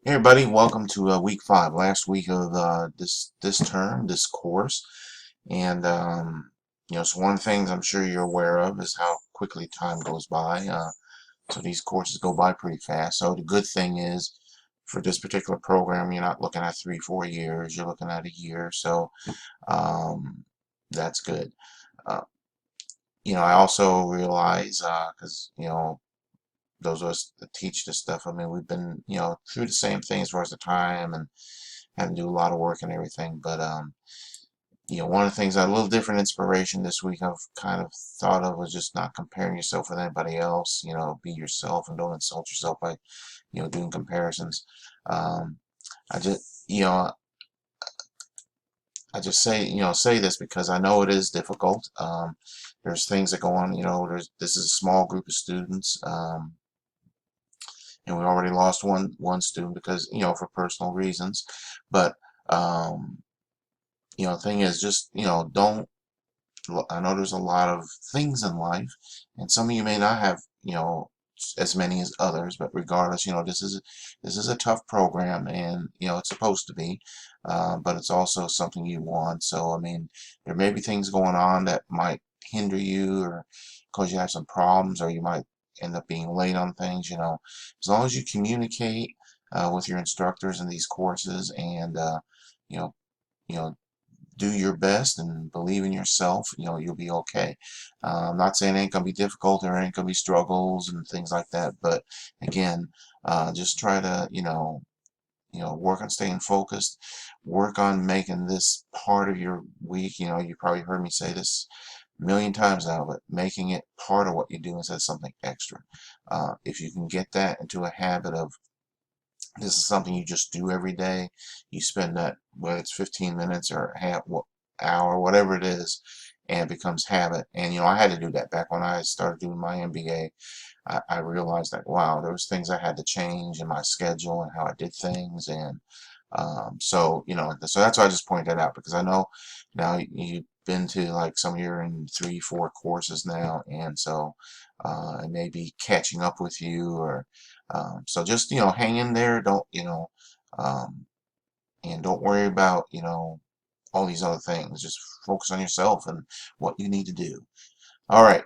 Hey everybody, welcome to week 5, last week of this term, this course. And so one of the things I'm sure you're aware of is how quickly time goes by. So these courses go by pretty fast. So the good thing is, for this particular program, you're not looking at 3, 4 years. You're looking at a year. So um, that's good. Uh, I also realize, because those of us that teach this stuff, I mean, we've been, through the same thing as far as the time and having to do a lot of work and everything. But one of the things, a little different inspiration this week I've kind of thought of was just not comparing yourself with anybody else. Be yourself and don't insult yourself by, doing comparisons. Um, I just, I just say this because I know it is difficult. There's things that go on. This is a small group of students. And we already lost one student because for personal reasons. But the thing is, just don't. I know there's a lot of things in life, and some of you may not have as many as others. But regardless, this is a tough program, and it's supposed to be, but it's also something you want. So I mean, there may be things going on that might hinder you, or cause you have some problems, or you might end up being late on things. As long as you communicate with your instructors in these courses, and you know, you know, do your best and believe in yourself, you'll be okay. I'm not saying it ain't gonna be difficult or ain't gonna be struggles and things like that, but again, just try to, work on staying focused, work on making this part of your week. You probably heard me say this a million times now, but making it part of what you do instead of something extra. If you can get that into a habit of this is something you just do every day. You spend that, whether it's 15 minutes or half hour, whatever it is, and it becomes habit. And I had to do that back when I started doing my MBA. I realized that wow, there was things I had to change in my schedule and how I did things, and so that's why I just pointed that out because I know now you've been to like some of your in 3, 4 courses now, and so it may be catching up with you, or so just hang in there. Don't um, and don't worry about all these other things. Just focus on yourself and what you need to do. All right,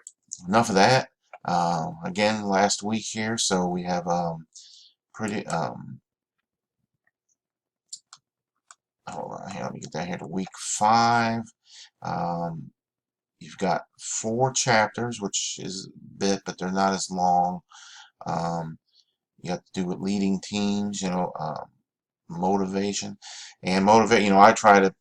enough of that. Again, last week here, so we have pretty hold on here, let me get down here to week 5. Um, you've got 4 chapters, which is a bit, but they're not as long. Um, you have to do with leading teams, motivation. And motivate, I try to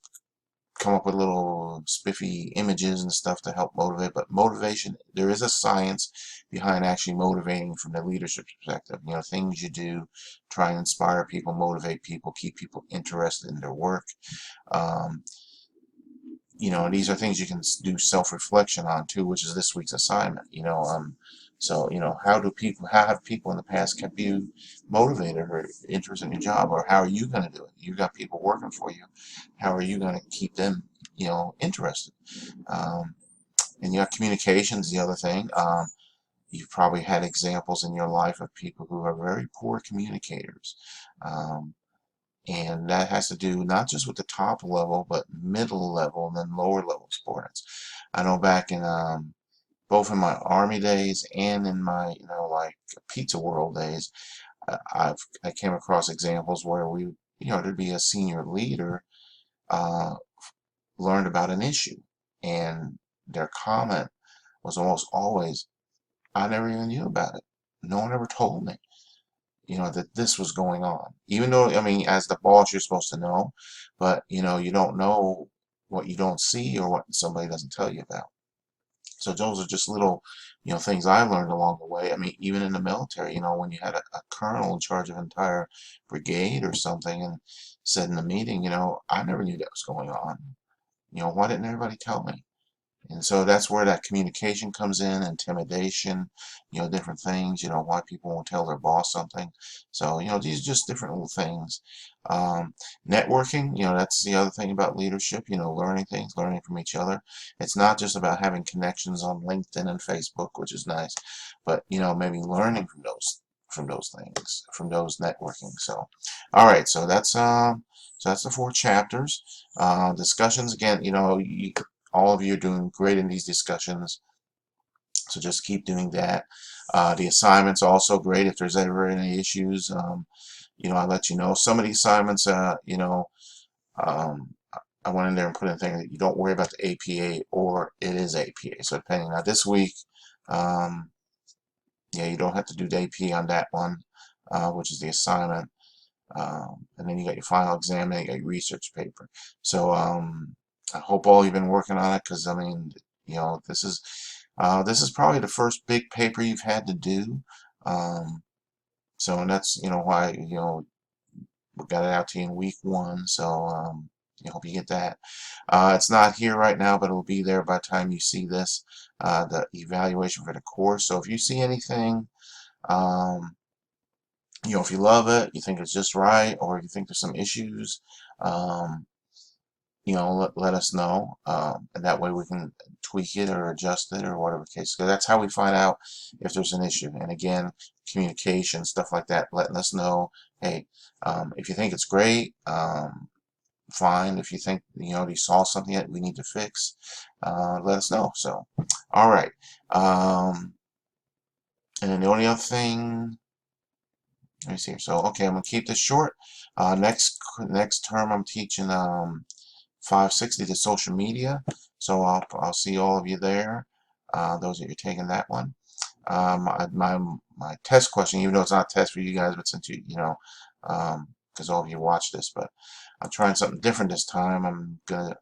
come up with little spiffy images and stuff to help motivate. But motivation, there is a science behind actually motivating from the leadership perspective. Things you do, try and inspire people, motivate people, keep people interested in their work. Um, these are things you can do self-reflection on too, which is this week's assignment. So how have people in the past kept you motivated or interested in your job, or how are you going to do it? You got people working for you. How are you going to keep them, interested? Um, and communications, the other thing. You've probably had examples in your life of people who are very poor communicators. Um, and that has to do not just with the top level, but middle level and then lower level subordinates. I know back in both in my Army days and in my like pizza world days, I came across examples where there'd be a senior leader uh, learned about an issue, and their comment was almost always, "I never even knew about it. No one ever told me." That this was going on. Even though, I mean, as the boss, you're supposed to know, but, you don't know what you don't see or what somebody doesn't tell you about. So those are just little, things I learned along the way. I mean, even in the military, when you had a colonel in charge of an entire brigade or something and said in a meeting, I never knew that was going on. Why didn't everybody tell me? And so that's where that communication comes in, intimidation, different things, why people won't tell their boss something. So, these are just different little things. Um, Networking, that's the other thing about leadership, learning things, learning from each other. It's not just about having connections on LinkedIn and Facebook, which is nice, but, maybe learning from those things, from those networking. So, all right, so that's the 4 chapters. Discussions again. All of you are doing great in these discussions, so just keep doing that. The assignments are also great. If there's ever any issues, I'll let you know. Some of the assignments, um, I went in there and put in a thing that you don't worry about the APA or it is APA. So depending. Now this week, um, yeah, you don't have to do the AP on that one, which is the assignment. And then you got your final exam and you got your research paper. So I hope all you've been working on it, because I mean, this is probably the first big paper you've had to do. And that's why we got it out to you in week 1. So I hope you get that. It's not here right now, but it'll be there by the time you see this, the evaluation for the course. So if you see anything, if you love it, you think it's just right, or you think there's some issues, um, let us know, and that way we can tweak it or adjust it or whatever the case. So that's how we find out if there's an issue. And again, communication, stuff like that, letting us know, hey, if you think it's great, fine. If you think you saw something that we need to fix, let us know. So, all right. And then the only other thing. Let me see here. So, okay, I'm gonna keep this short. Next term, I'm teaching 560 to social media. So I'll see all of you there. Those that you're taking that one. My test question, even though it's not a test for you guys, but since because all of you watch this, but I'm trying something different this time. I'm gonna.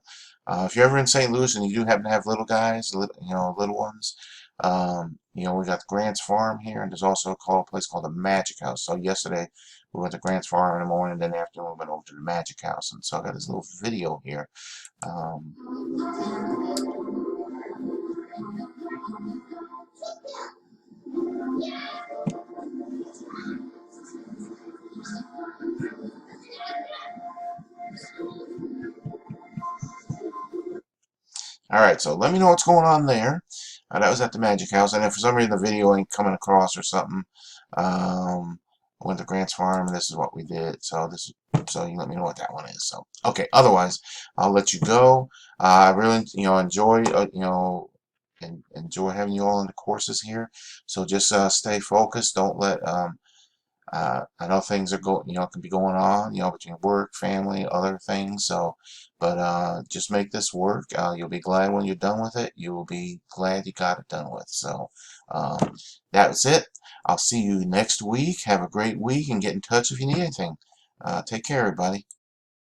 If you're ever in St. Louis and you do happen to have little guys, little ones, we got the Grants Farm here, and there's also a place called the Magic House. So yesterday we went to Grants Farm in the morning, then afternoon we went over to the Magic House, and so I got this little video here. Um, Alright, so let me know what's going on there. That was at the Magic House, and if for some reason the video ain't coming across or something, I went to Grant's Farm, and this is what we did. So you let me know what that one is. So okay, otherwise I'll let you go. I really enjoy enjoy having you all in the courses here. So just stay focused. Don't let I know things are can be going on, between work, family, other things. So, but just make this work. You'll be glad when you're done with it. You will be glad you got it done with. So, that was it. I'll see you next week. Have a great week and get in touch if you need anything. Take care, everybody.